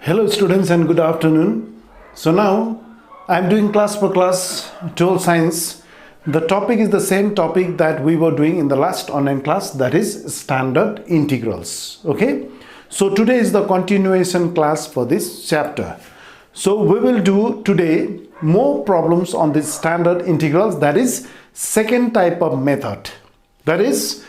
Hello students and good afternoon. So now I am doing class per class 12 science. The topic is the same topic that we were doing in the last online class, that is standard integrals. Okay. So today is the continuation class for this chapter. So we will do today more problems on this standard integrals, that is second type of method. That is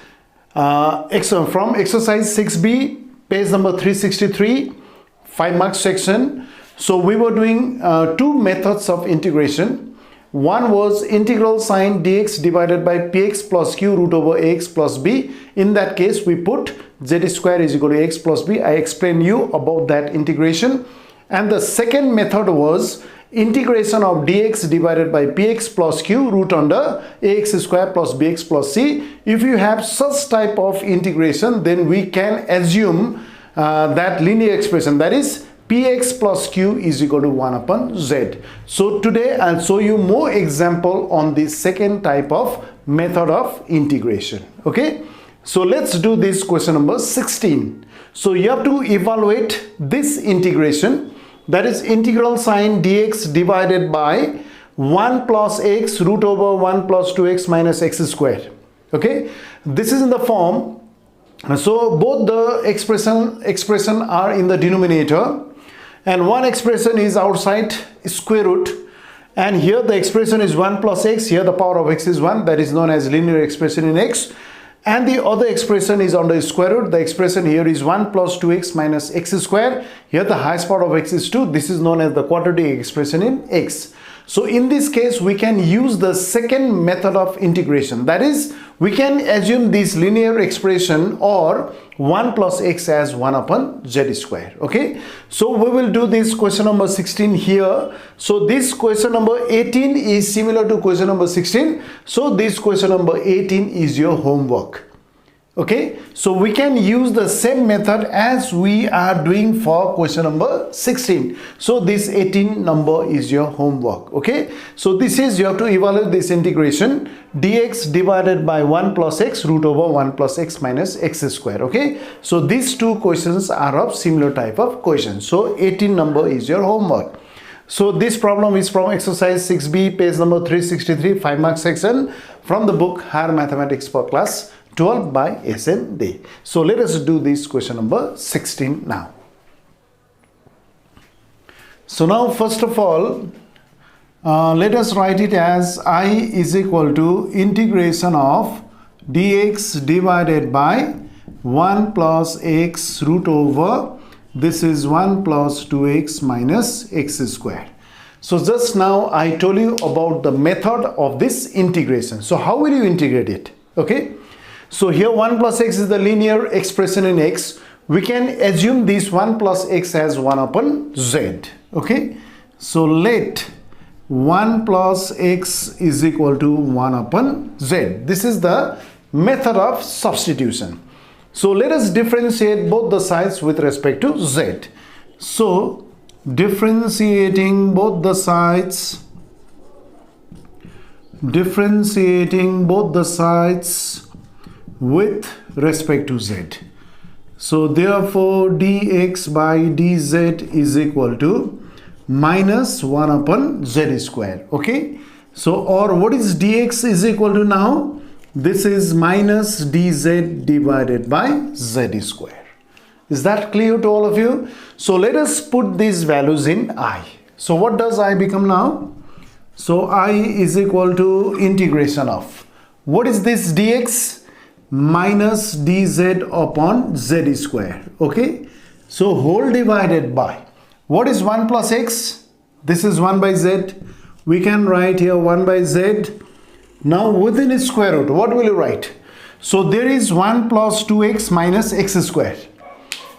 from exercise 6b, page number 363. 5 marks section. So we were doing two methods of integration. One was integral sine dx divided by px plus q root over ax plus b. In that case we put z square is equal to x plus b. I explained you about that integration. And the second method was integration of dx divided by px plus q root under ax square plus bx plus c. If you have such type of integration, then we can assume that linear expression, that is px plus q is equal to 1 upon z. So today I'll show you more example on the second type of method of integration. Okay, so let's do this question number 16. So you have to evaluate this integration, that is integral sine dx divided by 1 plus x root over 1 plus 2x minus x squared. Okay, this is in the form. So both the expression are in the denominator and one expression is outside square root, and here the expression is 1 plus x, here the power of x is 1, that is known as linear expression in x, and the other expression is under square root. The expression here is 1 plus 2x minus x square, here the highest power of x is 2, this is known as the quadratic expression in x. So in this case we can use the second method of integration, that is we can assume this linear expression or 1 plus x as 1 upon z square. Okay, so we will do this question number 16 here. So this question number 18 is similar to question number 16, so this question number 18 is your homework. Okay, so we can use the same method as we are doing for question number 16. So this 18 number is your homework. Okay, so this is, you have to evaluate this integration dx divided by 1 plus x root over 1 plus x minus x square. Okay, so these two questions are of similar type of questions. So 18 number is your homework. So this problem is from exercise 6b, page number 363, 5 marks section from the book Higher Mathematics for Class 12 by SND. So let us do this question number 16 now. So now first of all, let us write it as I is equal to integration of dx divided by 1 plus x root over, this is 1 plus 2x minus x square. So just now I told you about the method of this integration. So how will you integrate it? Okay, so here 1 plus x is the linear expression in x. We can assume this 1 plus x as 1 upon z. Okay, so let 1 plus x is equal to 1 upon z. This is the method of substitution. So let us differentiate both the sides with respect to z. So differentiating both the sides with respect to z. So therefore dx by dz is equal to minus 1 upon z square. Okay, so or what is dx is equal to now? This is minus dz divided by z square. Is that clear to all of you? So let us put these values in I. So what does I become now? So I is equal to integration of, what is this dx? Minus dz upon z square. Okay, so whole divided by, what is 1 plus x? This is 1 by z. We can write here 1 by z. Now within its square root, what will you write? So there is 1 plus 2x minus x square.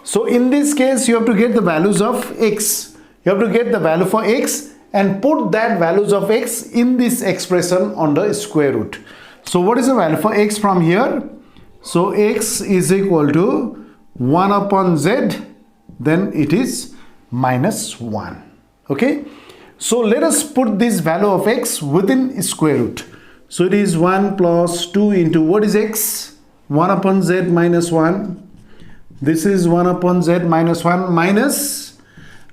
So in this case you have to get the values of x. You have to get the value for x and put that values of x in this expression under square root. So what is the value for x from here? So x is equal to 1 upon z, then it is minus 1. Okay, so let us put this value of x within square root. So it is 1 plus 2 into, what is x? 1 upon z minus 1. This is 1 upon z minus 1 minus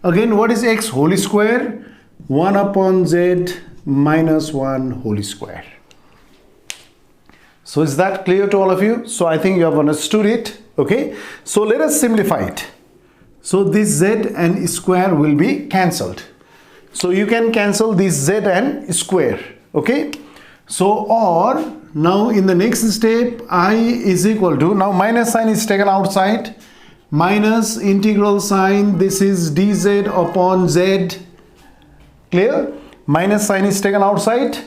Again, what is x whole square? 1 upon z minus 1 whole square. So is that clear to all of you? So I think you have understood it. Okay. So let us simplify it. So this z and square will be cancelled. So you can cancel this z and square. Okay. So or now in the next step, I is equal to, now minus sign is taken outside, minus integral sign, this is dz upon z. Clear? Minus sign is taken outside,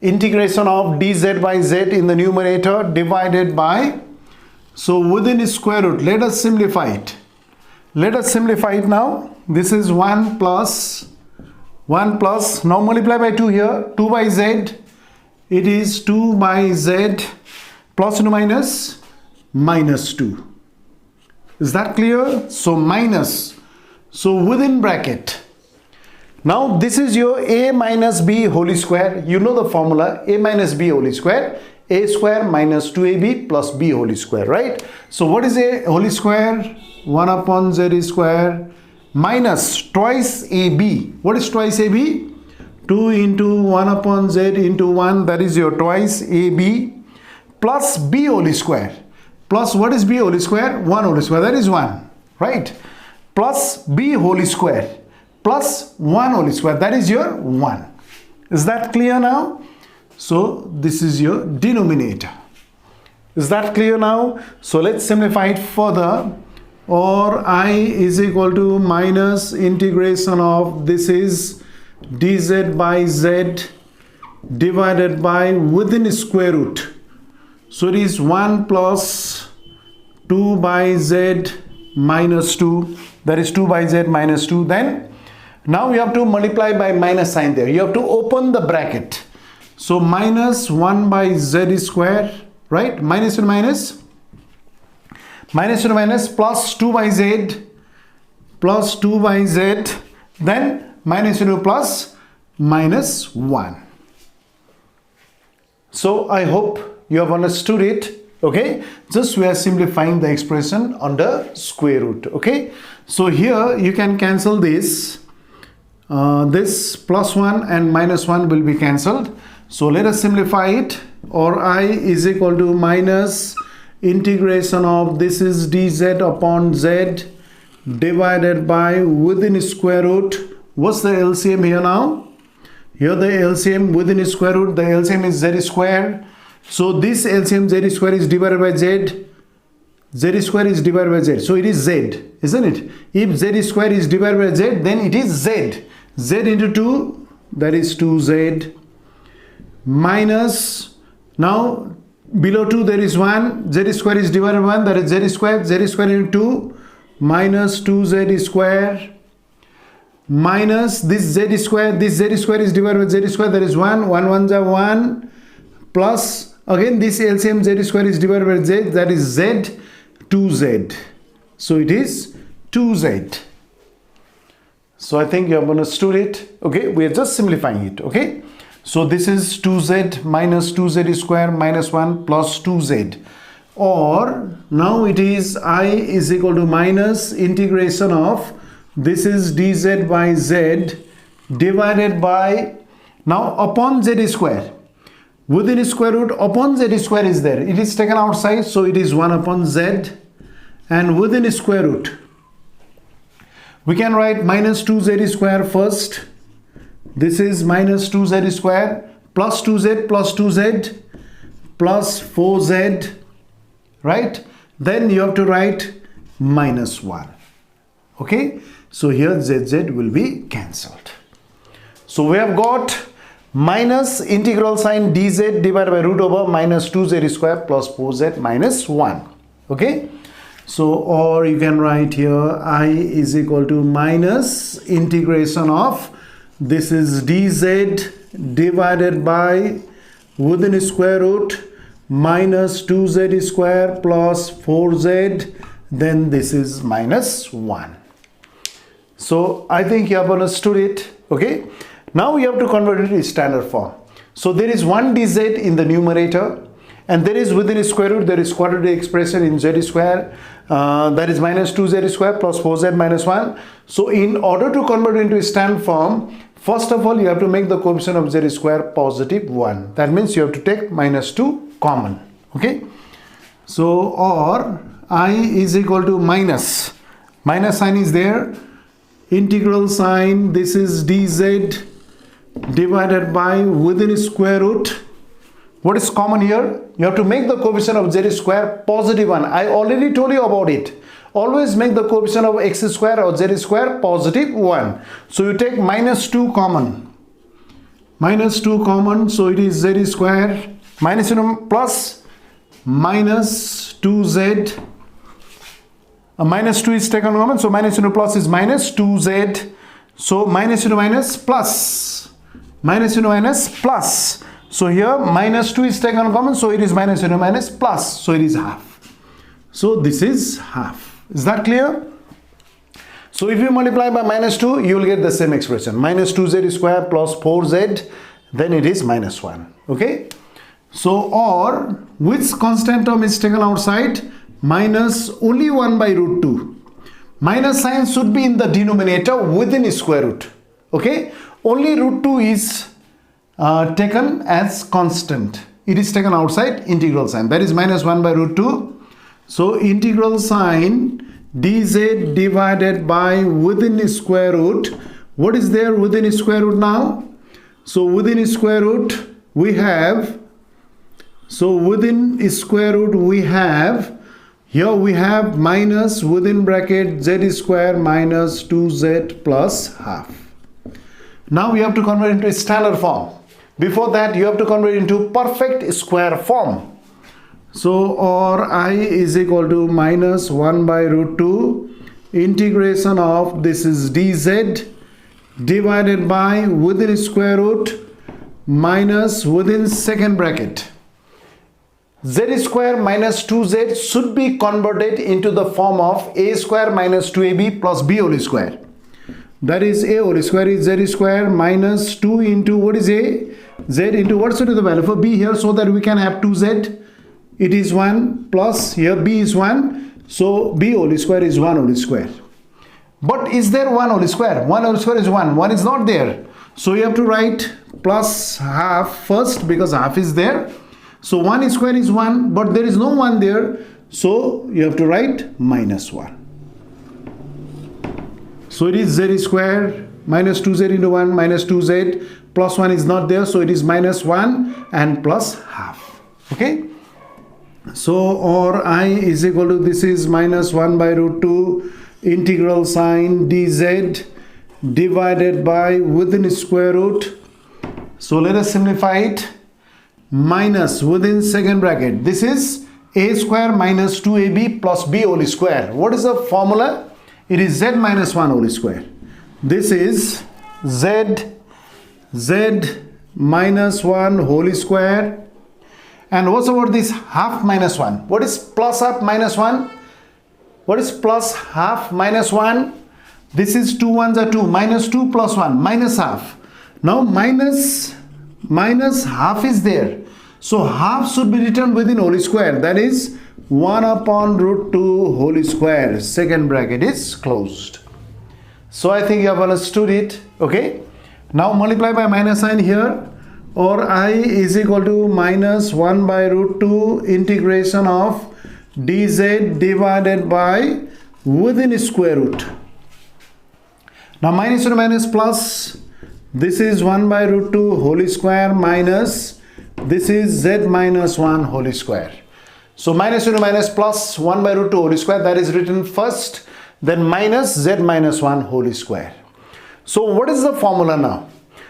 integration of dz by z in the numerator divided by, so within square root, let us simplify it. Let us simplify it now. This is 1 plus, now multiply by 2 here, 2 by z, it is 2 by z plus into minus 2. Is that clear? So minus, so within bracket. Now this is your a minus b whole square. You know the formula, a minus b whole square, a square minus 2ab plus b whole square, right? So what is a whole square? 1 upon z square minus twice ab. What is twice ab? 2 into 1 upon z into 1, that is your twice ab, plus b whole square. Plus what is b whole square? 1 whole square, that is 1, right? Plus b whole square plus 1 whole square, that is your 1. Is that clear now? So this is your denominator. Is that clear now? So let's simplify it further. Or I is equal to minus integration of, this is dz by z divided by within square root. So it is 1 plus 2 by z minus 2, that is 2 by z minus 2. Then now you have to multiply by minus sign there. You have to open the bracket. So minus 1 by z square, right? Minus to minus, minus to minus, plus 2 by z, plus 2 by z, then minus to plus minus 1. So I hope you have understood it. Okay, just we are simplifying the expression under square root. Okay, so here you can cancel this. This plus 1 and minus 1 will be cancelled. So let us simplify it. Or I is equal to minus integration of, this is dz upon z divided by within square root. What's the LCM here now? Here the LCM within square root, the LCM is z square. So this LCM z square is divided by z. Z square is divided by z. So it is z, isn't it? If z square is divided by z, then it is z. Z into 2, that is 2z, minus, now below 2 there is 1, z square is divided by 1, that is z square into 2, minus 2z square, minus this z square is divided by z square, that is 1, 1 ones are 1, plus again this LCM z square is divided by z, that is z, 2z. So it is 2z. So I think you have understood it. Okay, we are just simplifying it. Okay, so this is 2z minus 2z square minus 1 plus 2z. Or now it is I is equal to minus integration of, this is dz by z divided by, now upon z square. Within square root, upon z square is there. It is taken outside, so it is 1 upon z, and within square root, we can write minus 2z square first. This is minus 2z square plus 2z plus 2z plus 4z, right? Then you have to write minus 1. Okay, so here zz will be cancelled. So we have got minus integral sign dz divided by root over minus 2z square plus 4z minus 1. Okay, so or you can write here I is equal to minus integration of, this is dz divided by within square root minus 2z square plus 4z, then this is minus 1. So I think you have understood it. Okay, now you have to convert it to standard form. So there is 1 dz in the numerator and there is within square root, there is quadratic expression in z square, that is minus 2z square plus 4z minus 1. So in order to convert it into a standard form, first of all you have to make the coefficient of z square positive 1. That means you have to take minus 2 common. Okay, so or I is equal to minus sign is there, integral sign, this is dz divided by within square root. What is common here? You have to make the coefficient of z square positive 1. I already told you about it. Always make the coefficient of x square or z square positive 1. So you take minus 2 common. Minus 2 common, so it is z square minus plus minus 2z. Minus 2 is taken common, so minus plus is minus 2z. So minus minus plus. Minus minus plus. So here minus 2 is taken common, so it is minus minus plus, so it is half. So this is half. Is that clear? So if you multiply by minus 2, you will get the same expression. Minus 2z square plus 4z, then it is minus 1. Okay? So or which constant term is taken outside? Minus only 1 by root 2. Minus sign should be in the denominator within square root. Okay? Only root 2 is taken as constant. It is taken outside integral sign. That is minus 1 by root 2. So integral sign dz divided by within square root. What is there within square root now? So within square root we have, here we have minus within bracket z square minus 2z plus half. Now we have to convert into a standard form. Before that you have to convert into perfect square form. So or I is equal to minus 1 by root 2 integration of this is dz divided by within square root minus within second bracket. Z square minus 2z should be converted into the form of a square minus 2ab plus b whole square. That is a whole square is z square minus 2 into what is a? Z into what should be the value for b here, so that we can have 2z. It is 1 plus here b is 1. So b whole square is 1 whole square. But is there 1 whole square? 1 whole square is 1. 1 is not there. So you have to write plus half first because half is there. So 1 square is 1, but there is no 1 there. So you have to write minus 1. So it is z square minus 2z into 1 minus 2z plus 1 is not there. So it is minus 1 and plus half. Okay. So or I is equal to this is minus 1 by root 2 integral sign dz divided by within square root. So let us simplify it. Minus within second bracket, this is a square minus 2ab plus b whole square. What is the formula? It is z minus 1 whole square. This is z minus 1 whole square. And what's about this half minus 1? What is plus half minus 1? What is plus half minus 1? This is 2 ones are 2, minus 2 plus 1, minus half. Now minus half is there. So half should be written within whole square. That is 1 upon root 2 whole square. Second bracket is closed. So I think you have understood it. Okay. Now multiply by minus sign here. Or I is equal to minus 1 by root 2 integration of dz divided by within square root. Now minus to minus plus. This is 1 by root 2 whole square minus this is z minus 1 whole square. So minus to minus plus 1 by root 2 whole square, that is written first, then minus z minus 1 whole square. So what is the formula now?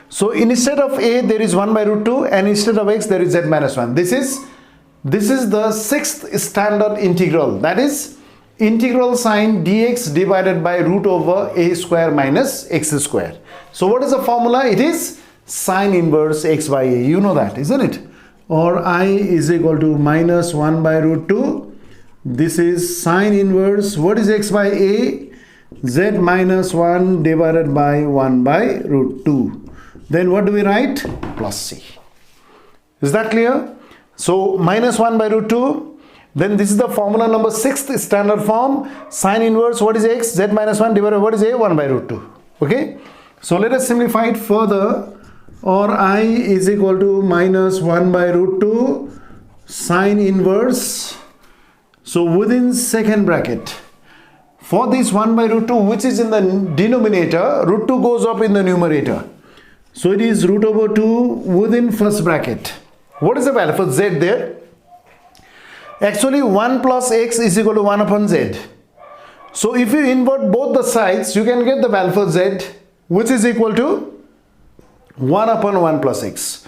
So instead of a there is 1 by root 2 and instead of x there is z minus 1. This is the sixth standard integral, that is integral sign dx divided by root over a square minus x square. So what is the formula? It is sine inverse x by a. You know that, isn't it? Or I is equal to minus 1 by root 2. This is sine inverse. What is x by a? Z minus 1 divided by 1 by root 2. Then what do we write? Plus c. Is that clear? So minus 1 by root 2. Then this is the formula number 6th standard form. Sine inverse, what is x? Z minus 1 divided by what is a? 1 by root 2. Okay. So let us simplify it further. Or I is equal to minus 1 by root 2 sine inverse. So within second bracket. For this 1 by root 2 which is in the denominator, root 2 goes up in the numerator. So it is root over 2 within first bracket. What is the value for z there? Actually 1 plus x is equal to 1 upon z. So if you invert both the sides, you can get the value for z, which is equal to 1 upon 1 plus x.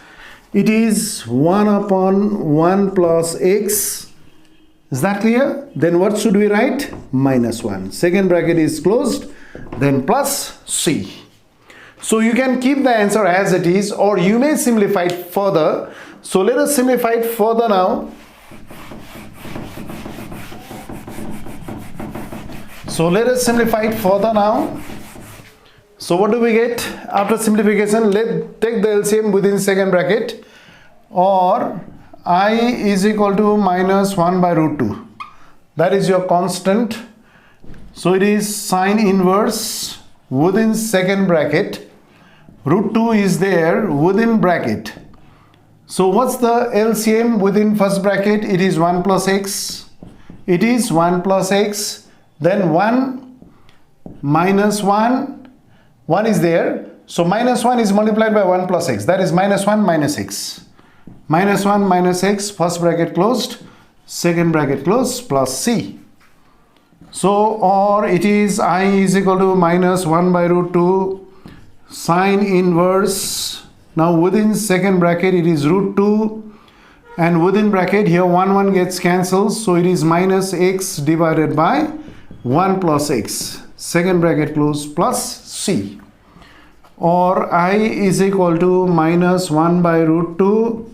It is 1 upon 1 plus x. Is that clear? Then what should we write? Minus 1. Second bracket is closed. Then plus c. So you can keep the answer as it is, or you may simplify it further. So let us simplify it further now. So what do we get after simplification? Let's take the LCM within second bracket. Or I is equal to minus 1 by root 2. That is your constant. So it is sine inverse within second bracket. Root 2 is there within bracket. So what's the LCM within first bracket? It is 1 plus x. It is 1 plus x. Then 1 minus 1. 1 is there. So minus 1 is multiplied by 1 plus x. That is minus 1 minus x. Minus 1 minus x, first bracket closed, second bracket closed, plus c. So, or it is I is equal to minus 1 by root 2 sine inverse. Now within second bracket it is root 2, and within bracket here 1 gets cancelled. So it is minus x divided by 1 plus x. Second bracket closed, plus c. Or I is equal to minus 1 by root 2.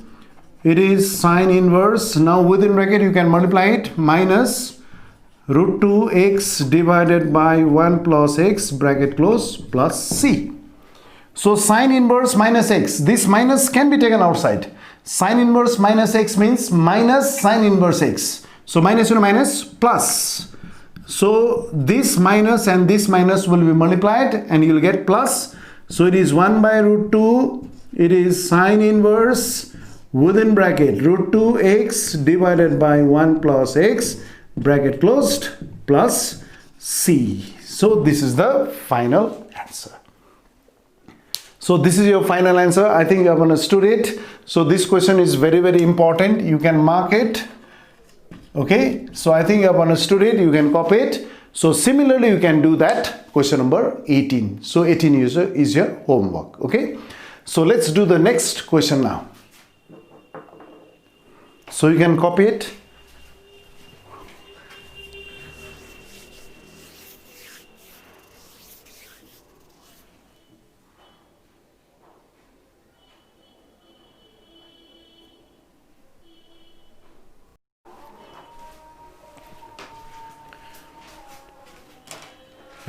It is sine inverse. Now within bracket you can multiply it, minus root 2x divided by 1 plus x, bracket close, plus c. So sine inverse minus x, this minus can be taken outside. Sine inverse minus x means minus sine inverse x. So minus into minus, plus. So this minus and this minus will be multiplied and you will get plus. So it is 1 by root 2. It is sine inverse within bracket root 2x divided by 1 plus x, bracket closed, plus c. So this is the final answer. So this is your final answer. I think you have understood it. So this question is very, very important. You can mark it. Okay. So I think you have understood it. You can copy it. So similarly, you can do that question number 18. So 18 is your homework. Okay. So let's do the next question now. So you can copy it.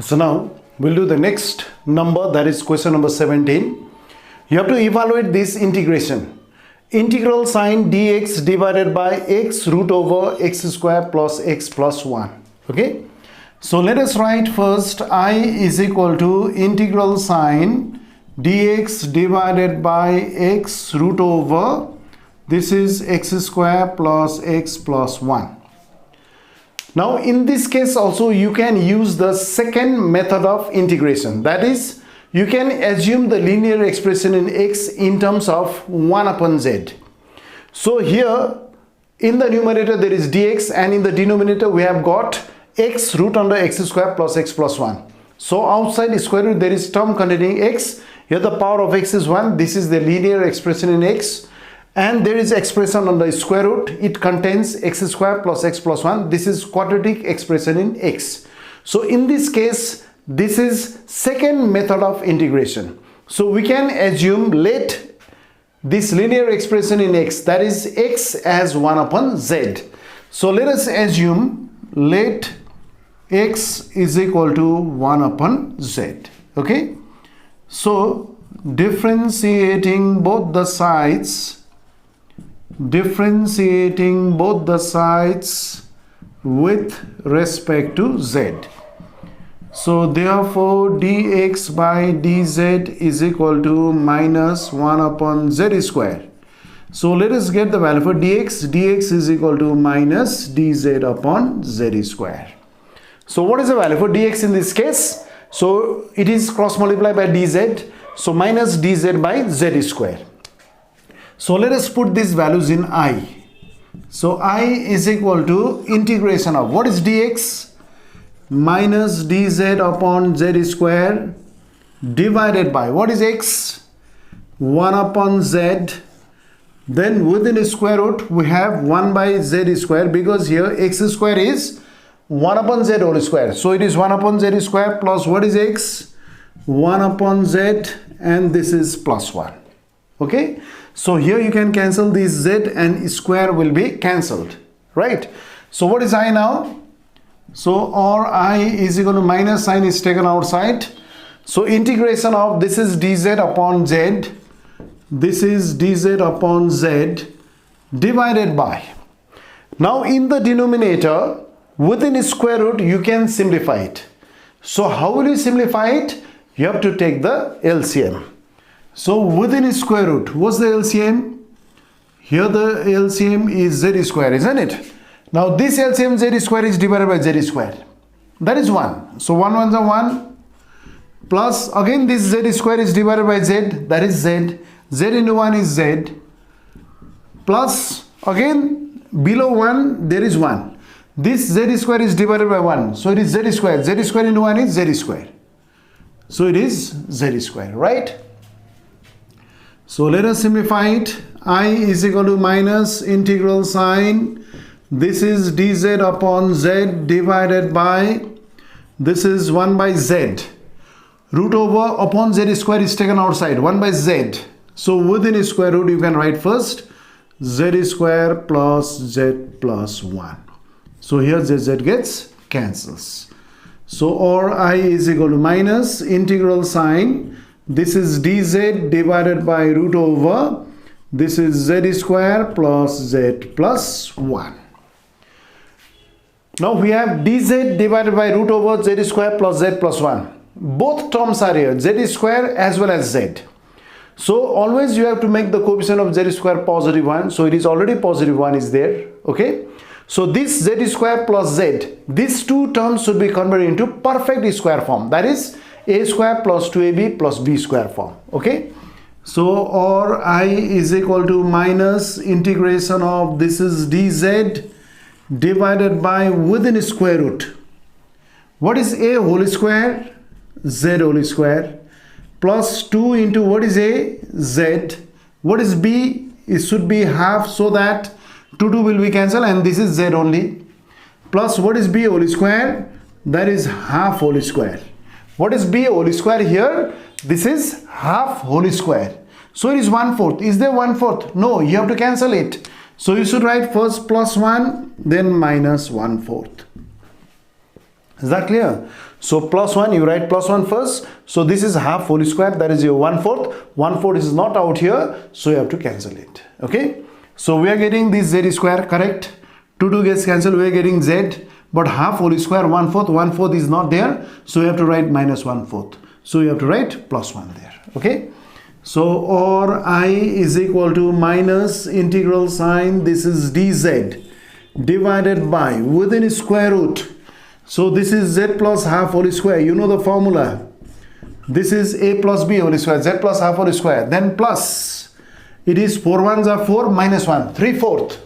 So now we'll do the next number, that is question number 17. You have to evaluate this integration. Integral sine dx divided by x root over x square plus x plus 1. Okay. So let us write first I is equal to integral sine dx divided by x root over, this is x square plus x plus 1. Now in this case also you can use the second method of integration, that is you can assume the linear expression in x in terms of 1 upon z. So here in the numerator there is dx and in the denominator we have got x root under x square plus x plus 1. So outside square root there is term containing x. Here the power of x is 1. This is the linear expression in x. And there is expression on the square root. It contains x square plus x plus 1. This is quadratic expression in x. So in this case, this is second method of integration. So we can assume let this linear expression in x, that is x as 1 upon z. So let us assume let x is equal to 1 upon z. Okay. So differentiating both the sides differentiating both the sides with respect to z. So therefore dx by dz is equal to minus 1 upon z square. So let us get the value for dx. Dx is equal to minus dz upon z square. So what is the value for dx in this case? So it is cross multiplied by dz. So minus dz by z square. So let us put these values in I. So I is equal to integration of what is dx? Minus dz upon z square divided by what is x? 1 upon z. Then within a square root we have 1 by z square, because here x square is 1 upon z whole square. So it is 1 upon z square plus what is x? 1 upon z, and this is plus 1. Okay. So here you can cancel this z and square will be cancelled. Right. So what is I now? So or I is equal to minus sign is taken outside. So integration of this is dz upon z. This is dz upon z divided by. Now in the denominator within a square root you can simplify it. So how will you simplify it? You have to take the LCM. So within a square root, what's the LCM? Here the LCM is z square, isn't it? Now this LCM z square is divided by z square. That is 1. So 1 ones are 1. Plus again this z square is divided by z. That is z. Z into 1 is z. Plus again below 1 there is 1. This z square is divided by 1. So it is z square. Z square into 1 is z square. So it is z square, right? So let us simplify it. I is equal to minus integral sign. This is dz upon z divided by, this is 1 by z. Root over upon z square is taken outside, 1 by z. So within a square root you can write first z square plus z plus 1. So here z gets cancels. So or I is equal to minus integral sign. This is dz divided by root over, this is z square plus z plus 1. Now we have dz divided by root over z square plus z plus 1. Both terms are here, z square as well as z. So always you have to make the coefficient of z square positive 1. So it is already positive 1 is there. Okay. So this z square plus z, these two terms should be converted into perfect square form. That is a square plus 2ab plus b square form. Okay. So or I is equal to minus integration of this is dz divided by within a square root. What is a whole square? Z whole square plus 2 into what is a? Z. What is b? It should be half, so that 2 will be cancelled and this is z only. Plus what is b whole square? That is half whole square. What is b whole square here? This is half whole square. So it is 1/4. Is there 1/4? No, you have to cancel it. So you should write first plus 1, then minus 1/4. Is that clear? So plus 1, you write plus 1 first. So this is half whole square, that is your 1/4. 1/4 is not out here, so you have to cancel it. Okay. So we are getting this z square, correct? 2 gets cancelled, we are getting z. But half whole square 1/4, 1/4 is not there. So you have to write minus 1/4. So you have to write plus 1 there. Okay. So or I is equal to minus integral sign. This is dz divided by within a square root. So this is z plus half whole square. You know the formula. This is a plus b whole square. Z plus half whole square. Then plus. It is 4 ones are 4 minus 1. 3/4.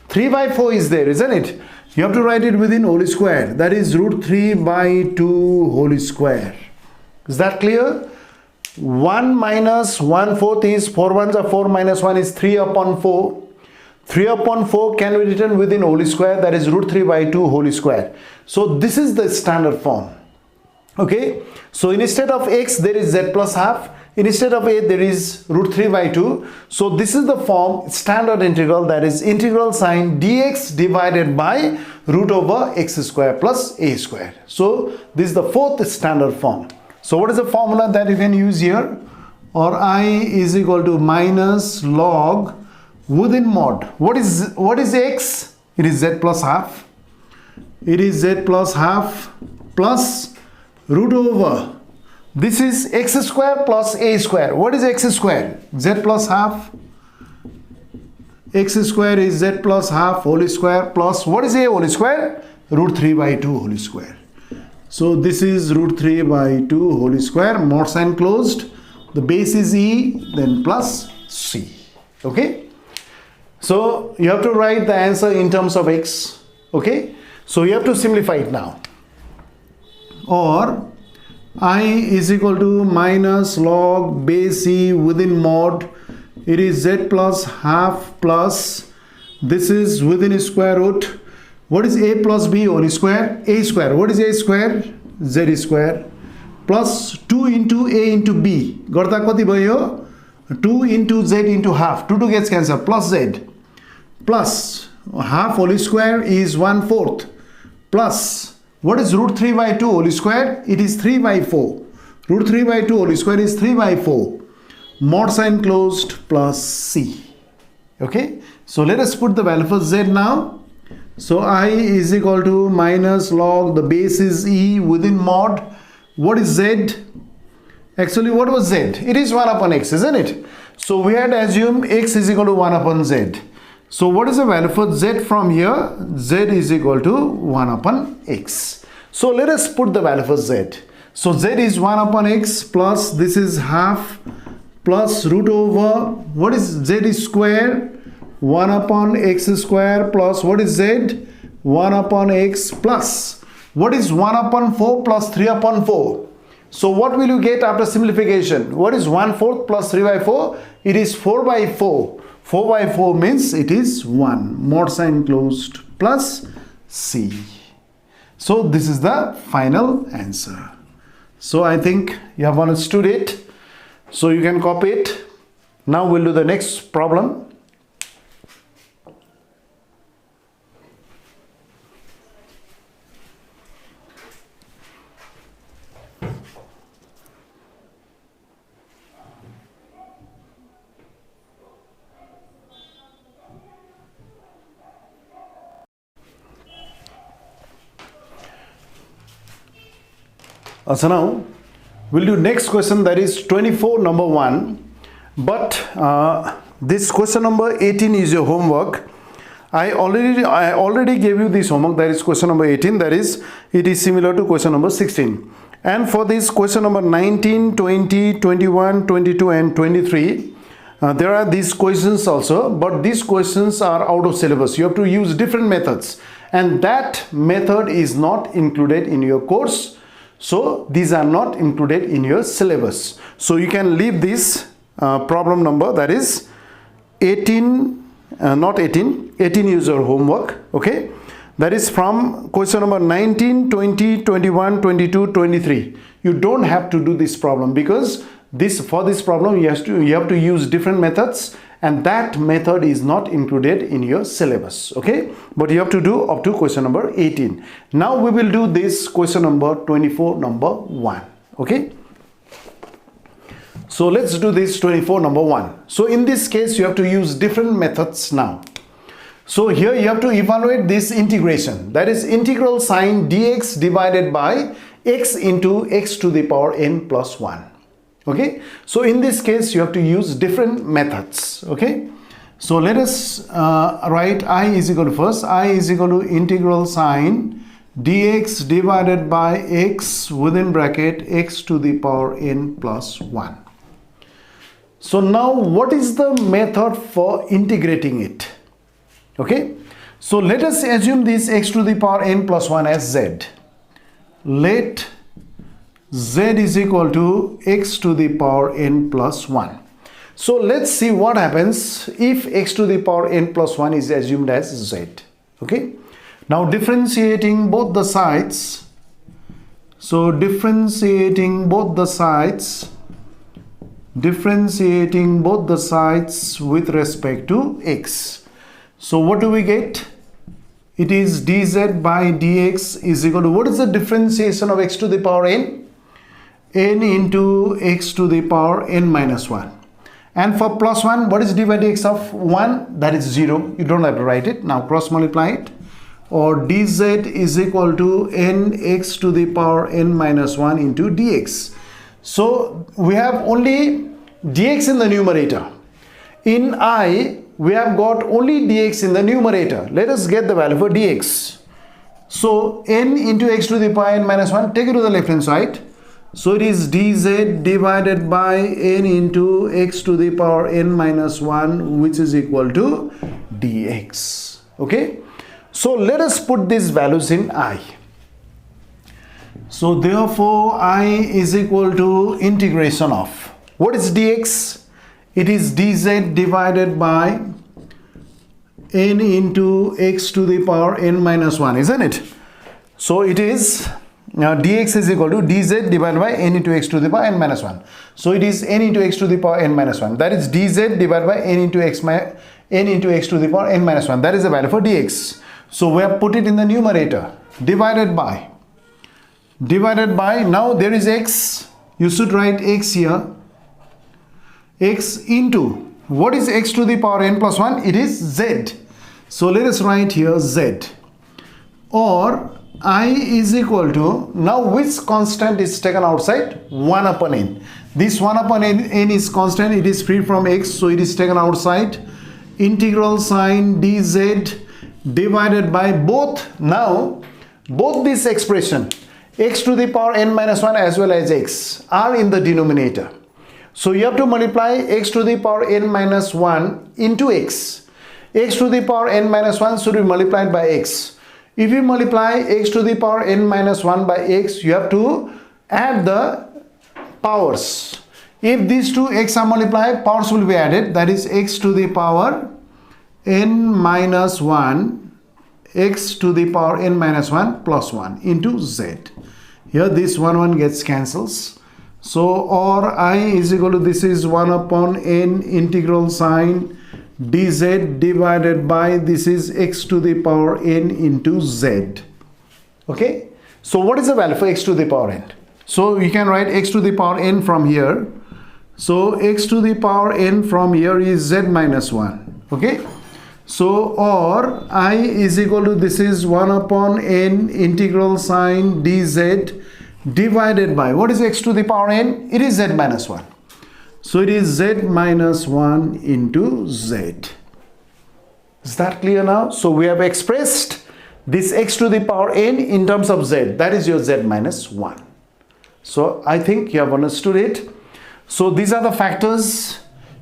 3 by 4 is there, isn't it? You have to write it within whole square. That is root 3 by 2 whole square. Is that clear? 1 minus 1/4 is 4 ones are 4 minus 1 is 3 upon 4. 3 upon 4 can be written within whole square, that is root 3 by 2 whole square. So this is the standard form. Okay. So instead of x there is z plus half. Instead of a there is root 3 by 2. So this is the form standard integral, that is integral sign dx divided by root over x square plus a square. So this is the fourth standard form. So what is the formula that you can use here? Or I is equal to minus log within mod. What is x? It is z plus half. It is z plus half plus root over. This is x square plus a square. What is x square? Z plus half. X square is z plus half whole square plus what is a whole square? Root 3 by 2 whole square. So this is root 3 by 2 whole square. Mod sign closed. The base is e, then plus c. Okay. So you have to write the answer in terms of x. Okay. So you have to simplify it now. Or I is equal to minus log base e within mod. It is z plus half plus this is within square root. What is a plus b whole square? A square. What is a square? Z square plus 2 into a into b. Garda kati bhayo? 2 into z into half. 2 gets cancelled plus z plus half whole square is 1/4 plus what is root 3 by 2 whole square? It is 3 by 4. Root 3 by 2 whole square is 3 by 4. Mod sign closed plus c. Okay. So let us put the value for z now. So I is equal to minus log the base is e within mod. What is z? Actually what was z? It is 1 upon x, isn't it? So we had assumed x is equal to 1 upon z. So what is the value for z from here? Z is equal to 1 upon x. So let us put the value for z. So z is 1 upon x plus this is half plus root over what is z is square 1 upon x square plus what is z 1 upon x plus what is 1 upon 4 plus 3 upon 4. So what will you get after simplification? What is 1/4 plus 3 by 4? It is 4 by 4. 4 by 4 means it is 1. Mod sign closed plus c. So this is the final answer. So I think you have understood it. So you can copy it. Now we'll do the next problem. So now we'll do next question, that is 24 number 1, but this question number 18 is your homework. I already gave you this homework, that is question number 18, that is it is similar to question number 16. And for this question number 19, 20, 21, 22 and 23, there are these questions also, but these questions are out of syllabus. You have to use different methods and that method is not included in your course. So these are not included in your syllabus. So you can leave this problem number, that is 18, not 18, 18 is your homework. Okay. That is from question number 19, 20, 21, 22, 23. You don't have to do this problem because for this problem you have to use different methods and that method is not included in your syllabus. Okay, but you have to do up to question number 18. Now we will do this question number 24 number 1. Okay, so let's do this 24 number 1. So in this case you have to use different methods now. So here you have to evaluate this integration, that is integral sign dx divided by x into x to the power n plus 1. Okay, so in this case you have to use different methods. Okay, so let us write I is equal to, first I is equal to integral sign dx divided by x within bracket x to the power n plus 1. So now what is the method for integrating it? Okay, so let us assume this x to the power n plus 1 as z. Let z is equal to x to the power n plus 1. So let's see what happens if x to the power n plus 1 is assumed as z. Okay, now differentiating both the sides. So differentiating both the sides with respect to x. So what do we get? It is dz by dx is equal to, what is the differentiation of x to the power n? N into x to the power n minus 1. And for plus 1, what is d by dx of 1? That is 0. You don't have to write it. Now cross multiply it. Or dz is equal to nx to the power n minus 1 into dx. So we have only dx in the numerator. In I, we have got only dx in the numerator. Let us get the value for dx. So n into x to the power n minus 1, take it to the left hand side. So it is dz divided by n into x to the power n minus 1, which is equal to dx. Okay. So let us put these values in I. So therefore I is equal to integration of, what is dx? It is dz divided by n into x to the power n minus 1, isn't it? So it is dx is equal to dz divided by n into x to the power n minus 1. So it is n into x to the power n minus 1. That is dz divided by n into x to the power n minus 1. That is the value for dx. So we have put it in the numerator. Divided by, now there is x. You should write x here. X into, what is x to the power n plus 1? It is z. So let us write here z. Or I is equal to, now which constant is taken outside? 1 upon n. This 1 upon n is constant, it is free from x, so it is taken outside. Integral sign dz divided by both, now both this expression, x to the power n minus 1 as well as x, are in the denominator. So you have to multiply x to the power n minus 1 into x. X to the power n minus 1 should be multiplied by x. If you multiply x to the power n minus 1 by x, you have to add the powers. If these two x are multiplied, powers will be added. That is x to the power n minus 1, x to the power n minus 1 plus 1 into z. Here this 1 gets cancels. So or I is equal to, this is 1 upon n integral sign dz divided by, this is x to the power n into z. Okay. So what is the value for x to the power n? So you can write x to the power n from here. So x to the power n from here is z minus 1. Okay. So or I is equal to, this is 1 upon n integral sign dz divided by, what is x to the power n? It is z minus 1. So it is z minus 1 into z. Is that clear now? So we have expressed this x to the power n in terms of z. That is your z minus 1. So I think you have understood it. So these are the factors.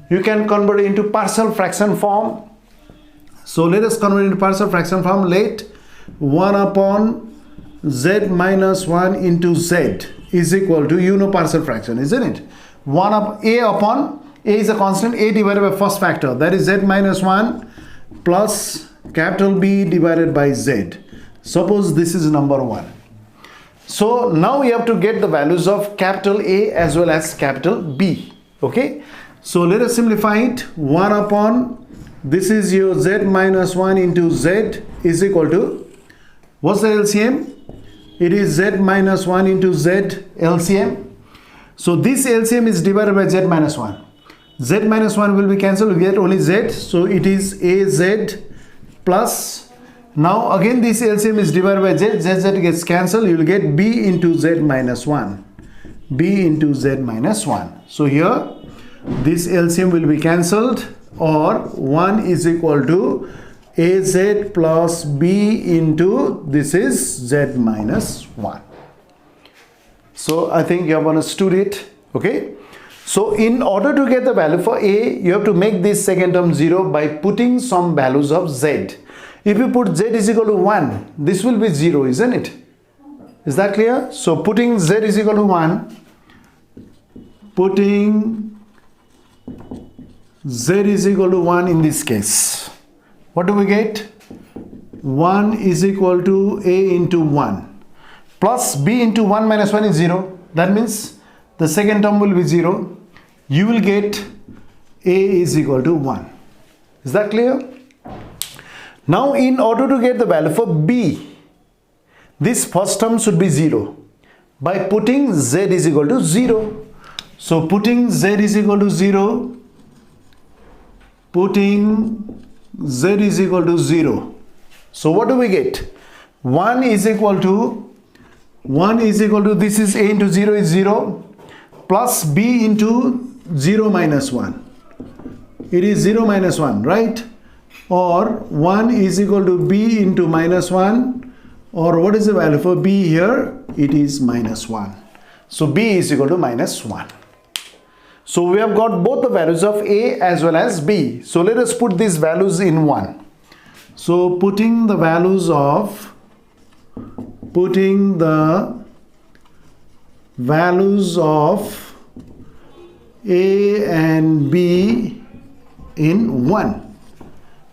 You can convert it into partial fraction form. So let us convert it into partial fraction form. Let 1 upon z minus 1 into z is equal to, you know partial fraction, isn't it? 1 up a upon, a is a constant, a divided by first factor, that is z minus 1 plus capital B divided by z. Suppose this is number 1. So now we have to get the values of capital A as well as capital B. Okay. So let us simplify it. 1 upon, this is your z minus 1 into z is equal to, what's the LCM? It is z minus 1 into z LCM. So this LCM is divided by z minus 1. Z minus 1 will be cancelled, we get only z. So it is AZ plus, now again this LCM is divided by z, z gets cancelled, you will get B into z minus 1. B into z minus 1. So here this LCM will be cancelled, or 1 is equal to AZ plus B into, this is z minus 1. So I think you have understood it. Okay. So in order to get the value for A, you have to make this second term 0 by putting some values of z. If you put z is equal to 1, this will be 0, isn't it? Is that clear? So putting z is equal to 1, putting z is equal to 1 in this case, what do we get? 1 is equal to A into 1 plus B into 1 minus 1 is 0. That means the second term will be 0. You will get A is equal to 1. Is that clear? Now in order to get the value for B, this first term should be 0 by putting z is equal to 0. So putting z is equal to 0, putting z is equal to 0. So what do we get? 1 is equal to this is a into 0 is 0 plus b into 0 minus 1. It is 0 minus 1, right? Or 1 is equal to b into minus 1, or what is the value for b here? It is minus 1. So b is equal to minus 1. So we have got both the values of a as well as b. So let us put these values in 1. So putting the values of a and b in 1.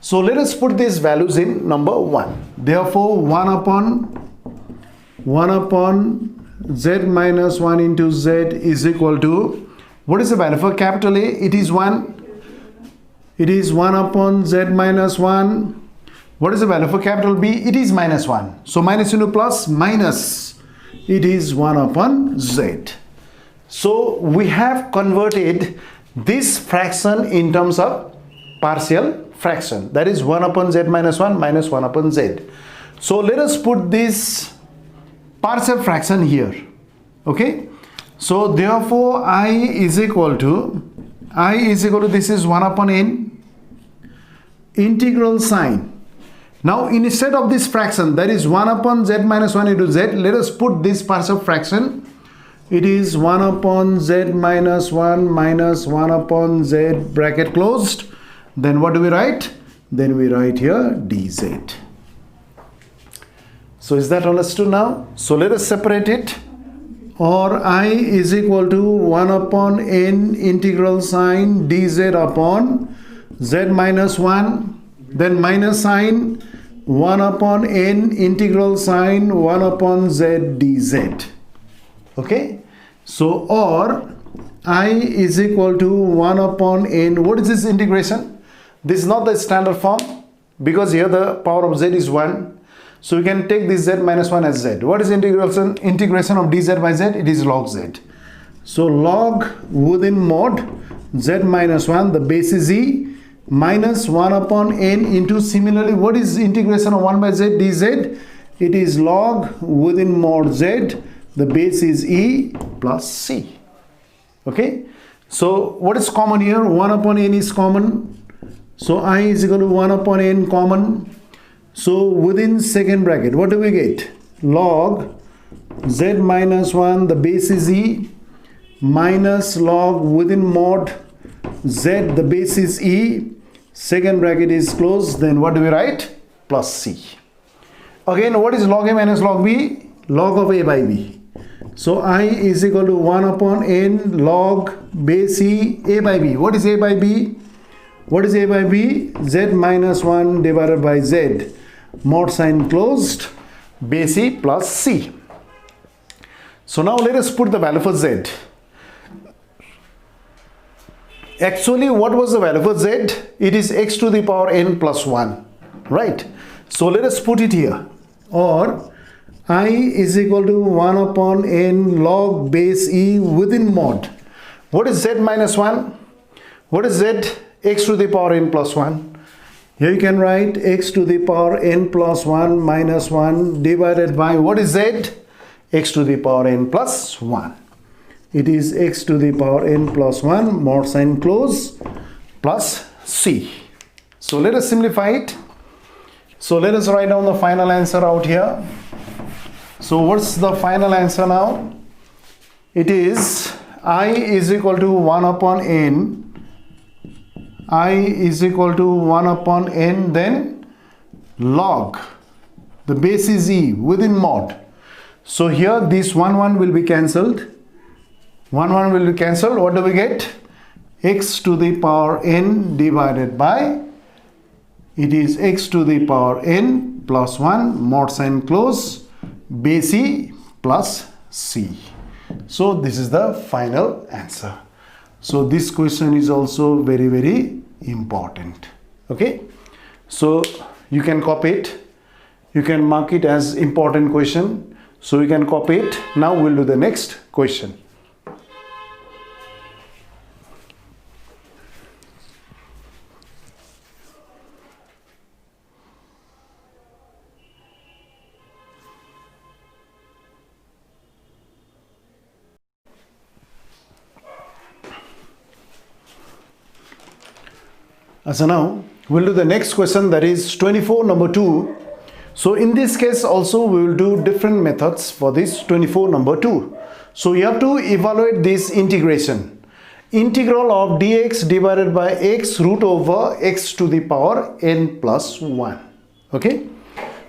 So let us put these values in number 1. Therefore 1 upon z minus 1 into z is equal to, what is the value for capital A? It is 1. It is 1 upon z minus 1. What is the value for capital B? It is minus 1. So minus into plus minus. It is 1 upon z. So we have converted this fraction in terms of partial fraction. That is 1 upon z minus 1 minus 1 upon z. So let us put this partial fraction here. Okay. So therefore I is equal to this is 1 upon n integral sign. Now instead of this fraction, that is 1 upon z minus 1 into z, let us put this partial fraction. It is 1 upon z minus 1 minus 1 upon z bracket closed. Then what do we write? Then we write here dz. So is that understood now? So let us separate it. Or I is equal to 1 upon n integral sign dz upon z minus 1. Then minus sign 1 upon n integral sign 1 upon z dz. Okay. So or I is equal to 1 upon n. What is this integration? This is not the standard form because here the power of z is 1. So you can take this z minus 1 as z. What is integration of dz by z? It is log z. So log within mod z minus 1, the base is e, minus 1 upon n into, similarly, what is integration of 1 by z dz? It is log within mod z, the base is e plus c. Okay. So what is common here? 1 upon n is common. So I is equal to 1 upon n common. So within second bracket, what do we get? Log z minus 1, the base is e, minus log within mod z, the base is e, second bracket is closed. Then what do we write? Plus c. Again, what is log a minus log b? Log of a by b. So I is equal to 1 upon n log base e a by b. What is a by b? What is a by b? Z minus 1 divided by z. Mod sign closed, base e plus c. So now let us put the value for z. Actually, what was the value for z? It is x to the power n plus 1, right? So let us put it here. Or I is equal to 1 upon n log base e within mod. What is z minus 1? What is z? X to the power n plus 1. Here you can write x to the power n plus 1 minus 1 divided by, what is z? X to the power n plus 1. It is x to the power n plus 1, mod sign close, plus c. So let us simplify it. So let us write down the final answer out here. So what's the final answer now? It is I is equal to 1 upon n. I is equal to 1 upon n, then log, the base is e within mod. So here this 1 will be cancelled. 1 will be cancelled. What do we get? X to the power n divided by, it is x to the power n plus 1, mod sign close, base e plus c. So this is the final answer. So this question is also very, very important. Okay. So you can copy it. You can mark it as important question. So you can copy it. Now we'll do the next question. So now we'll do the next question, that is 24 number 2. So in this case also we will do different methods for this 24 number 2. So you have to evaluate this integration. Integral of dx divided by x root over x to the power n plus 1. Okay.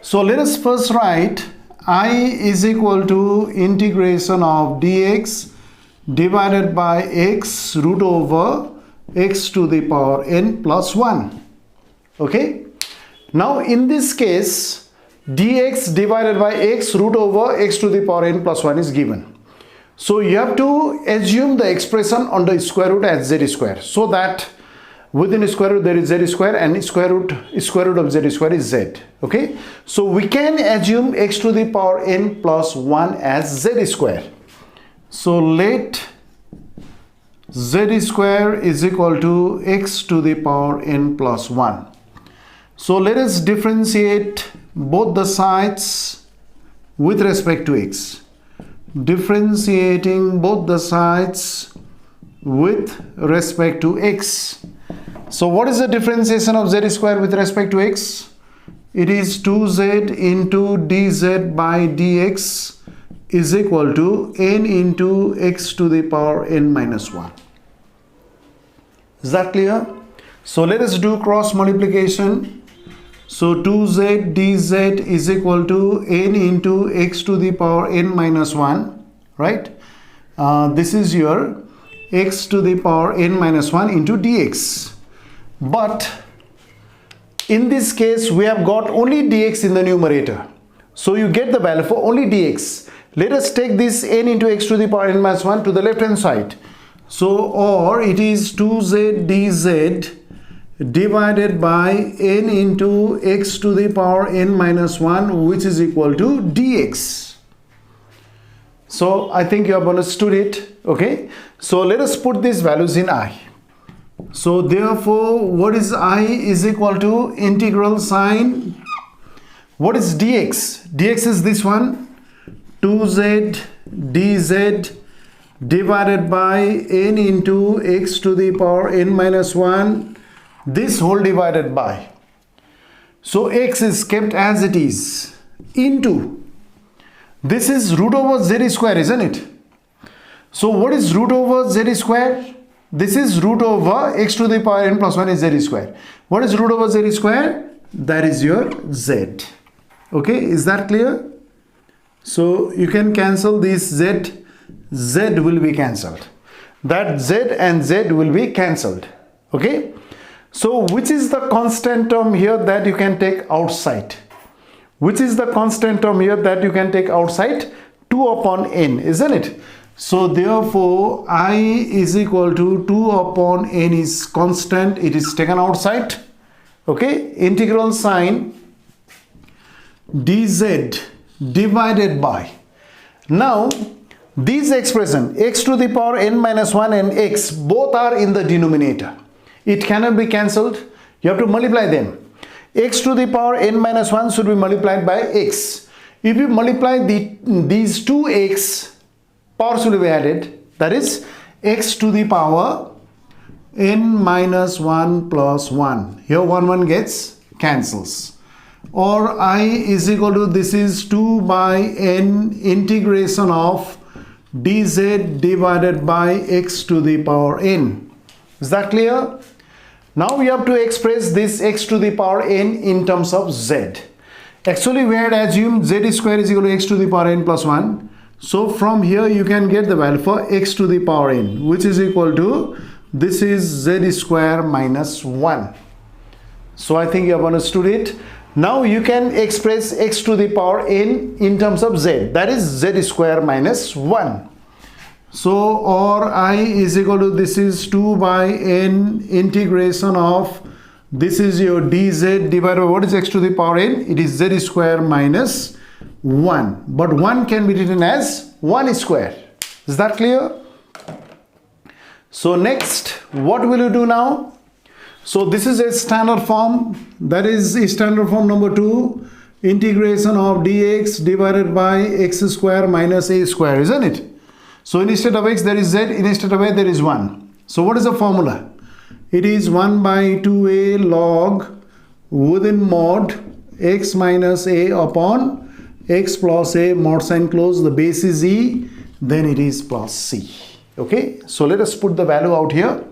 So let us first write I is equal to integration of dx divided by x root over x to the power n plus 1. Okay. Now in this case dx divided by x root over x to the power n plus 1 is given. So you have to assume the expression under square root as z square, so that within square root there is z square and square root of z square is z. Okay. So we can assume x to the power n plus 1 as z square. So let z square is equal to x to the power n plus 1. So let us differentiate both the sides with respect to x. Differentiating both the sides with respect to x. So what is the differentiation of z square with respect to x? It is 2z into dz by dx is equal to n into x to the power n minus 1. Is that clear? So let us do cross multiplication. So 2z dz is equal to n into x to the power n minus 1, right? This is your x to the power n minus 1 into dx. But in this case we have got only dx in the numerator. So you get the value for only dx. Let us take this n into x to the power n minus 1 to the left hand side. So or it is 2z dz divided by n into x to the power n minus 1, which is equal to dx. So I think you have understood it. Okay. So let us put these values in I. So therefore what is I is equal to integral sign. What is dx? Dx is this one, 2z dz divided by n into x to the power n minus 1, this whole divided by. So x is kept as it is into, this is root over z square, isn't it? So what is root over z square? This is root over x to the power n plus 1 is z square. What is root over z square? That is your z. Okay, is that clear? So you can cancel this z, z will be cancelled. That z and z will be cancelled. Okay. So which is the constant term here that you can take outside? Which is the constant term here that you can take outside? 2 upon n, isn't it? So therefore I is equal to 2 upon n is constant, it is taken outside. Okay, integral sign dz divided by. Now these expression x to the power n minus 1 and x both are in the denominator. It cannot be cancelled. You have to multiply them. X to the power n minus 1 should be multiplied by x. If you multiply these two x, power should be added. That is x to the power n minus 1 plus 1. Here 1 gets cancels. Or I is equal to, this is 2 by n integration of dz divided by x to the power n. Is that clear? Now we have to express this x to the power n in terms of z. Actually we had assumed z square is equal to x to the power n plus 1. So from here you can get the value for x to the power n, which is equal to, this is z square minus 1. So I think you have understood it. Now you can express x to the power n in terms of z, that is z square minus 1. So or I is equal to, this is 2 by n integration of, this is your dz divided by, what is x to the power n? It is z square minus 1. But 1 can be written as 1 square. Is that clear? So next, what will you do now? So this is a standard form, that is standard form number 2, integration of dx divided by x square minus a square, isn't it? So instead of x there is z, instead of a there is 1. So what is the formula? it is 1 by 2a log within mod x minus a upon x plus a mod sign close, the base is e, then it is plus c. Okay, so let us put the value out here,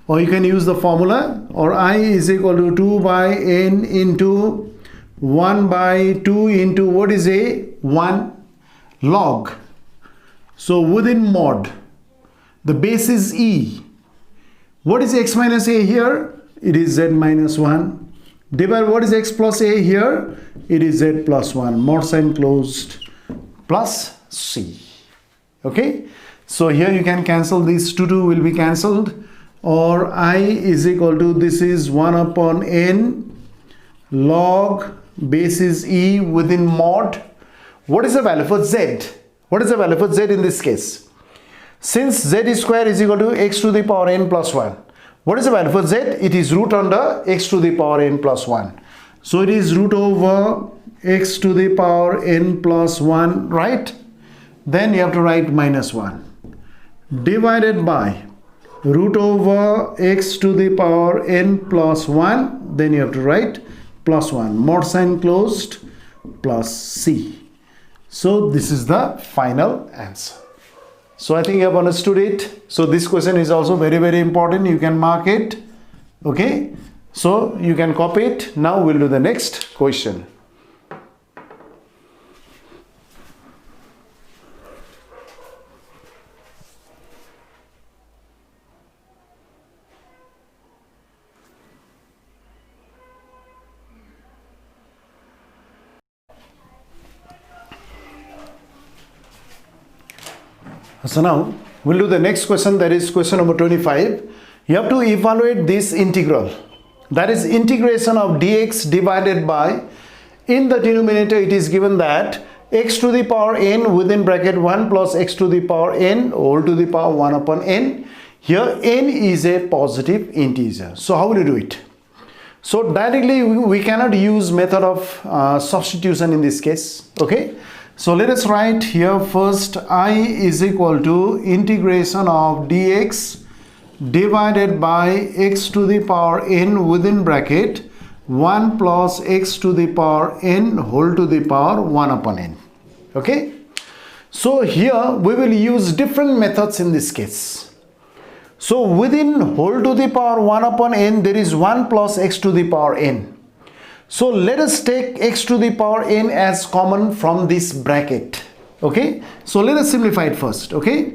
or you can use the formula, or I is equal to 2 by n into 1 by 2 into what is a 1 log. So within mod, the base is e. What is x minus a here? It is z minus 1. Divide what is x plus a here? It is z plus 1. Mod sign closed plus c. Okay. So here you can cancel these 2 will be cancelled, or I is equal to, this is 1 upon n log base is e within mod. What is the value for z? What is the value for z in this case? Since z square is equal to x to the power n plus 1. What is the value for z? It is root under x to the power n plus 1. So it is root over x to the power n plus 1, right? Then you have to write minus 1. Divided by root over x to the power n plus 1. Then you have to write plus 1. Mod sign closed plus c. So this is the final answer. So I think you have understood it. So this question is also very, very important. You can mark it. Okay. So you can copy it. Now we'll do the next question. So now we'll do the next question, that is question number 25. You have to evaluate this integral, that is integration of dx divided by, in the denominator it is given that x to the power n within bracket 1 plus x to the power n whole to the power 1 upon n. Here n is a positive integer. So how will you do it? So directly we cannot use method of substitution in this case. Okay. So let us write here first, I is equal to integration of dx divided by x to the power n within bracket 1 plus x to the power n whole to the power 1 upon n. Okay. So here we will use different methods in this case. So within whole to the power 1 upon n there is 1 plus x to the power n. So let us take x to the power n as common from this bracket. Okay. So let us simplify it first. Okay.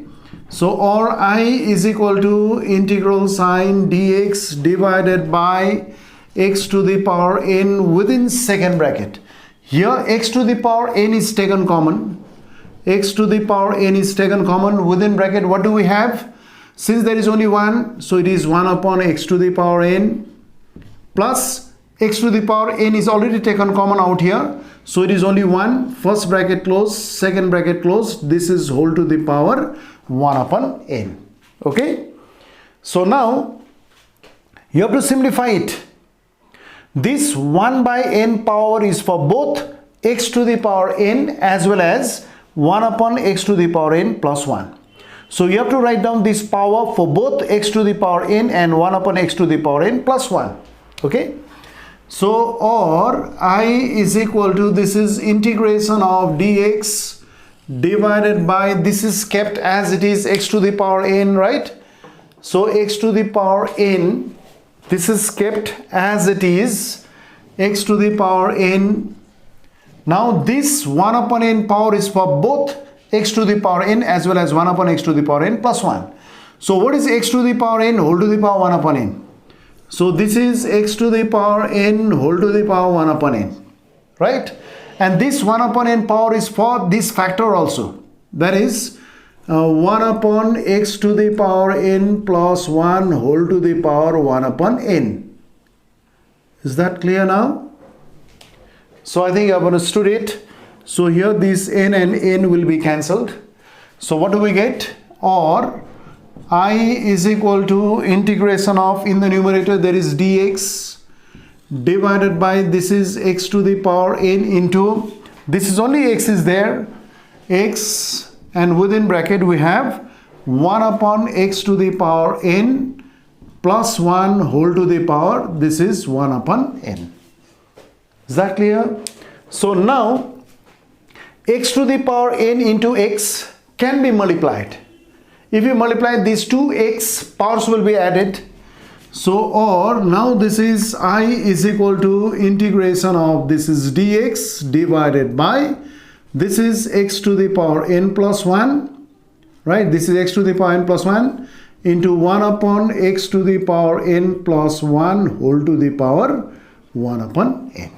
So or I is equal to integral sign dx divided by x to the power n within second bracket. Here x to the power n is taken common. X to the power n is taken common. Within bracket what do we have? Since there is only 1, so it is 1 upon x to the power n plus x to the power n is already taken common out here, so it is only 1. First bracket closed, second bracket closed. This is whole to the power 1 upon n. Okay. So now you have to simplify it. This 1 by n power is for both x to the power n as well as 1 upon x to the power n plus 1. So you have to write down this power for both x to the power n and 1 upon x to the power n plus 1. Okay. So or I is equal to, this is integration of dx divided by, this is kept as it is x to the power n, right? So x to the power n, this is kept as it is x to the power n. Now this 1 upon n power is for both x to the power n as well as 1 upon x to the power n plus 1. So what is x to the power n whole to the power 1 upon n? So this is x to the power n whole to the power 1 upon n, right? And this 1 upon n power is for this factor also, that is 1 upon x to the power n plus 1 whole to the power 1 upon n. Is that clear now? So I think you have understood it. So here this n and n will be cancelled. So what do we get? Or I is equal to integration of, in the numerator there is dx divided by, this is x to the power n into, this is only x is there, x, and within bracket we have 1 upon x to the power n plus 1 whole to the power, this is 1 upon n. Is that clear? So now x to the power n into x can be multiplied. If you multiply these two x, powers will be added. So, or now this is I is equal to integration of this is dx divided by this is x to the power n plus 1, right? This is x to the power n plus 1 into 1 upon x to the power n plus 1 whole to the power 1 upon n.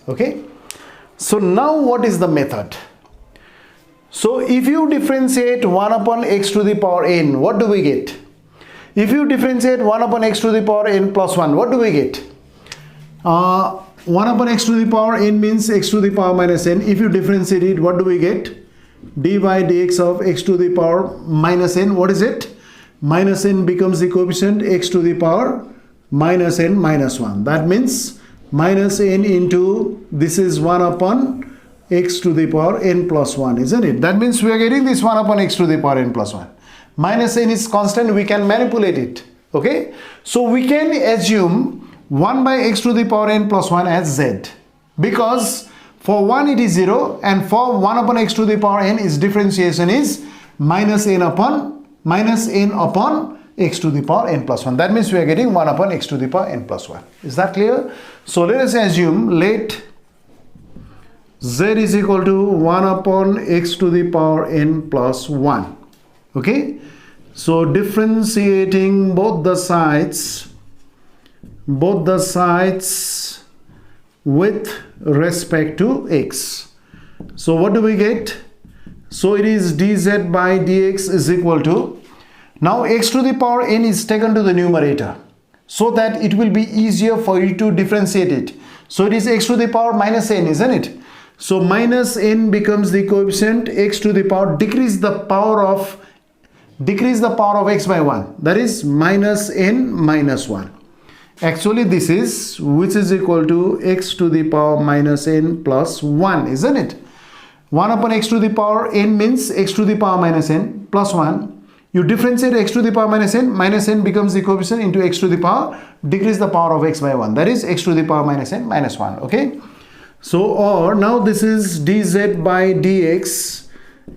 Okay? So now what is the method? So if you differentiate 1 upon x to the power n, what do we get? If you differentiate 1 upon x to the power n plus 1, what do we get? 1 upon x to the power n means x to the power minus n. If you differentiate it, what do we get? d by dx of x to the power minus n. What is it? Minus n becomes the coefficient x to the power minus n minus 1. That means minus n into this is 1 upon x to the power n plus 1, isn't it? That means we are getting this 1 upon x to the power n plus 1. Minus n is constant, we can manipulate it. Okay? So we can assume 1 by x to the power n plus 1 as z. Because for 1 it is 0 and for 1 upon x to the power n is differentiation is minus n upon x to the power n plus 1. That means we are getting 1 upon x to the power n plus 1. Is that clear? So let us assume let z is equal to 1 upon x to the power n plus 1. Okay, so differentiating both the sides with respect to x. So what do we get? So it is dz by dx is equal to, now x to the power n is taken to the numerator so that it will be easier for you to differentiate it. So it is x to the power minus n, isn't it? So minus n becomes the coefficient x to the power, decrease the power of x by 1, that is minus n minus 1. Actually this is which is equal to x to the power minus n plus 1, isn't it? 1 upon x to the power n means x to the power minus n plus 1. You differentiate x to the power minus n becomes the coefficient into x to the power, decrease the power of x by 1, that is x to the power minus n minus 1. Okay, so or now this is dz by dx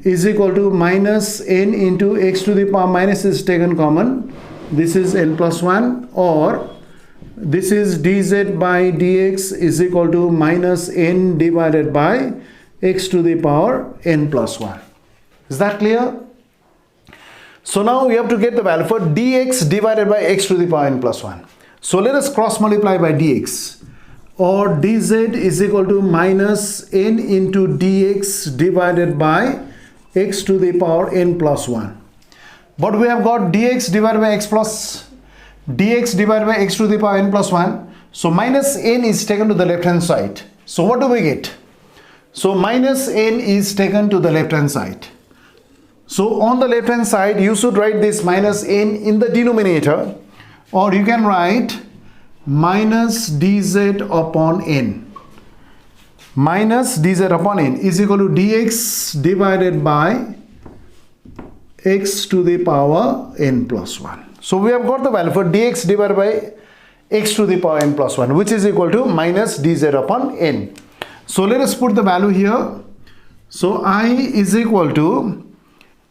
is equal to minus n into x to the power minus is taken common, this is n plus 1, or this is dz by dx is equal to minus n divided by x to the power n plus 1. Is that clear? So now we have to get the value for dx divided by x to the power n plus 1. So let us cross multiply by dx, or dz is equal to minus n into dx divided by x to the power n plus 1. But we have got dx divided by x to the power n plus 1. So minus n is taken to the left hand side. So what do we get? So minus n is taken to the left hand side. So on the left hand side you should write this minus n in the denominator, or you can write minus dz upon n. Minus dz upon n is equal to dx divided by x to the power n plus 1. So we have got the value for dx divided by x to the power n plus 1, which is equal to minus dz upon n. So let us put the value here. So I is equal to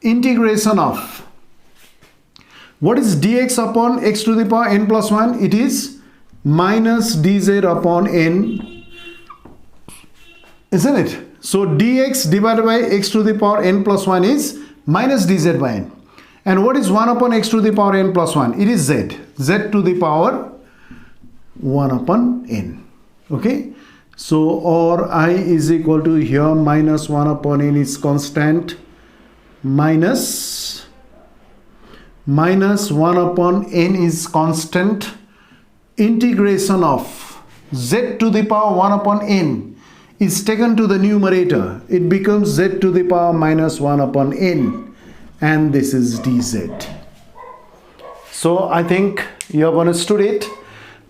integration of, what is dx upon x to the power n plus 1? It is minus dz upon n, isn't it? So dx divided by x to the power n plus 1 is minus dz by n. And what is 1 upon x to the power n plus 1? It is z to the power 1 upon n. Okay, so or I is equal to here minus 1 upon n is constant, minus 1 upon n is constant, integration of z to the power 1 upon n is taken to the numerator, it becomes z to the power minus 1 upon n, and this is dz. So I think you have understood it.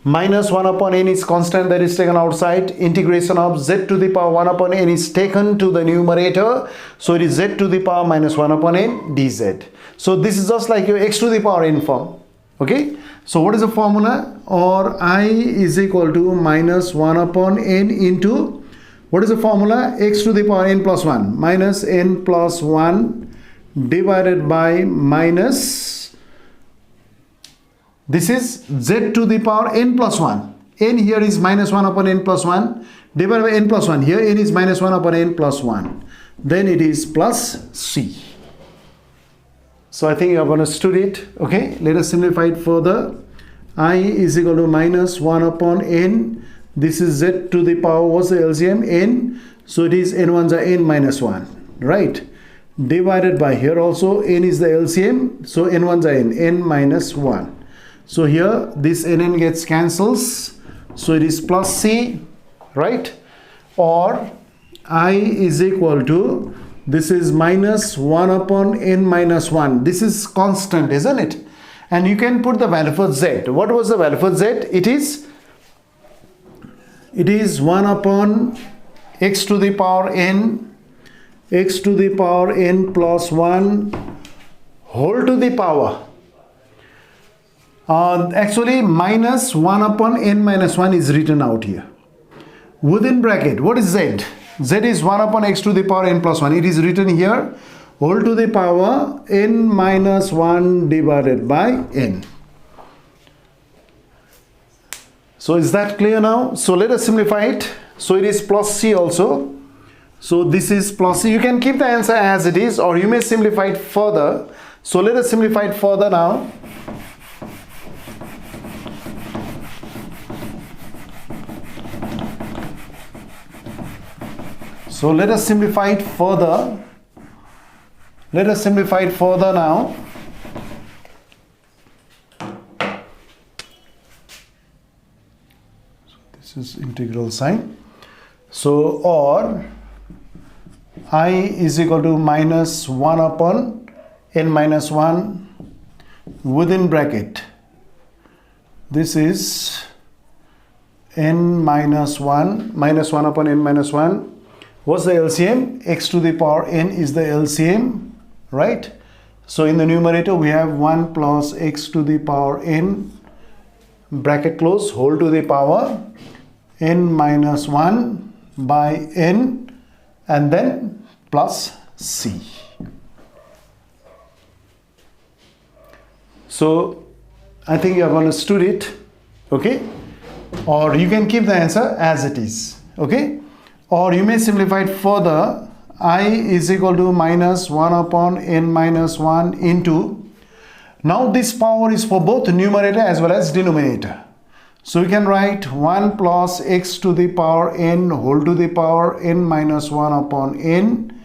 Minus 1 upon n is constant, that is taken outside. Integration of z to the power 1 upon n is taken to the numerator, so it is z to the power minus 1 upon n dz. So this is just like your x to the power n form. Okay, so what is the formula? Or I is equal to minus 1 upon n into, what is the formula? X to the power n plus 1 minus n plus 1 divided by minus, this is z to the power n plus 1. N here is minus 1 upon n plus 1 divided by n plus 1. Here n is minus 1 upon n plus 1. Then it is plus c. So I think you have understood it. Okay, let us simplify it further. I is equal to minus 1 upon n. This is z to the power, what's the LCM? N. So it is n1s are n minus 1. Right? Divided by, here also n is the LCM. So n1s are n minus 1. So here this nn gets cancels. So it is plus c. Right? Or I is equal to, this is minus 1 upon n minus 1. This is constant, isn't it? And you can put the value for z. What was the value for z? It is 1 upon x to the power n, x to the power n plus 1 whole to the power. Actually minus 1 upon n minus 1 is written out here. Within bracket, what is z? Z is 1 upon x to the power n plus 1. It is written here, whole to the power n minus 1 divided by n. So is that clear now? So let us simplify it. So it is plus c also. So this is plus c. You can keep the answer as it is, or you may simplify it further. So let us simplify it further now. So let us simplify it further. Let us simplify it further now. So this is integral sign. So or I is equal to minus 1 upon n minus 1 within bracket. This is n minus 1, minus 1 upon n minus 1. What's the LCM? X to the power n is the LCM, right? So in the numerator we have 1 plus x to the power n, bracket close, whole to the power n minus 1 by n, and then plus c. So I think you have understood it, okay? Or you can keep the answer as it is, okay? Or you may simplify it further. I is equal to minus 1 upon n minus 1 into, now this power is for both numerator as well as denominator. So we can write 1 plus x to the power n whole to the power n minus 1 upon n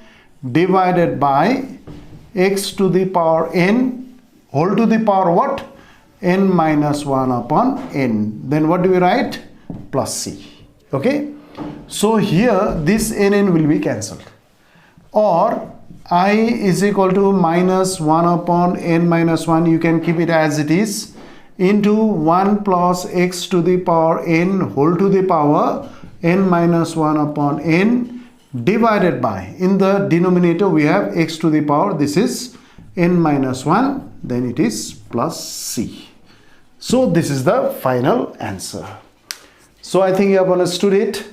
divided by x to the power n whole to the power what? N minus 1 upon n. Then what do we write? Plus c. Okay? So here this nn will be cancelled. Or I is equal to minus 1 upon n minus 1, you can keep it as it is, into 1 plus x to the power n whole to the power n minus 1 upon n divided by, in the denominator we have x to the power, this is n minus 1, then it is plus c. So this is the final answer. So I think you have understood it.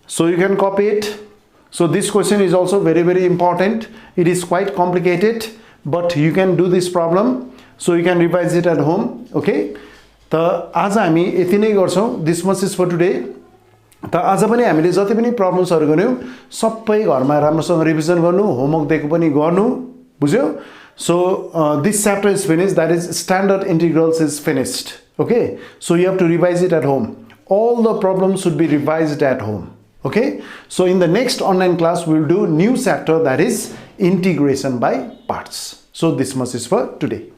So you can copy it. So this question is also very, very important. It is quite complicated, but you can do this problem. So you can revise it at home. Okay. त आज हामी यति नै गर्छौं. This much is for today. त आज पनि हामीले जति पनि प्रब्लम्सहरु गर्यौं सबै घरमा राम्रोसँग रिभिजन गर्नु, होमवर्क दिएको पनि गर्नु, बुझ्यो? So this chapter is finished, that is standard integrals is finished. Okay. So you have to revise it at home. All the problems should be revised at home. Okay, so in the next online class we will do new chapter, that is integration by parts. So this much is for today.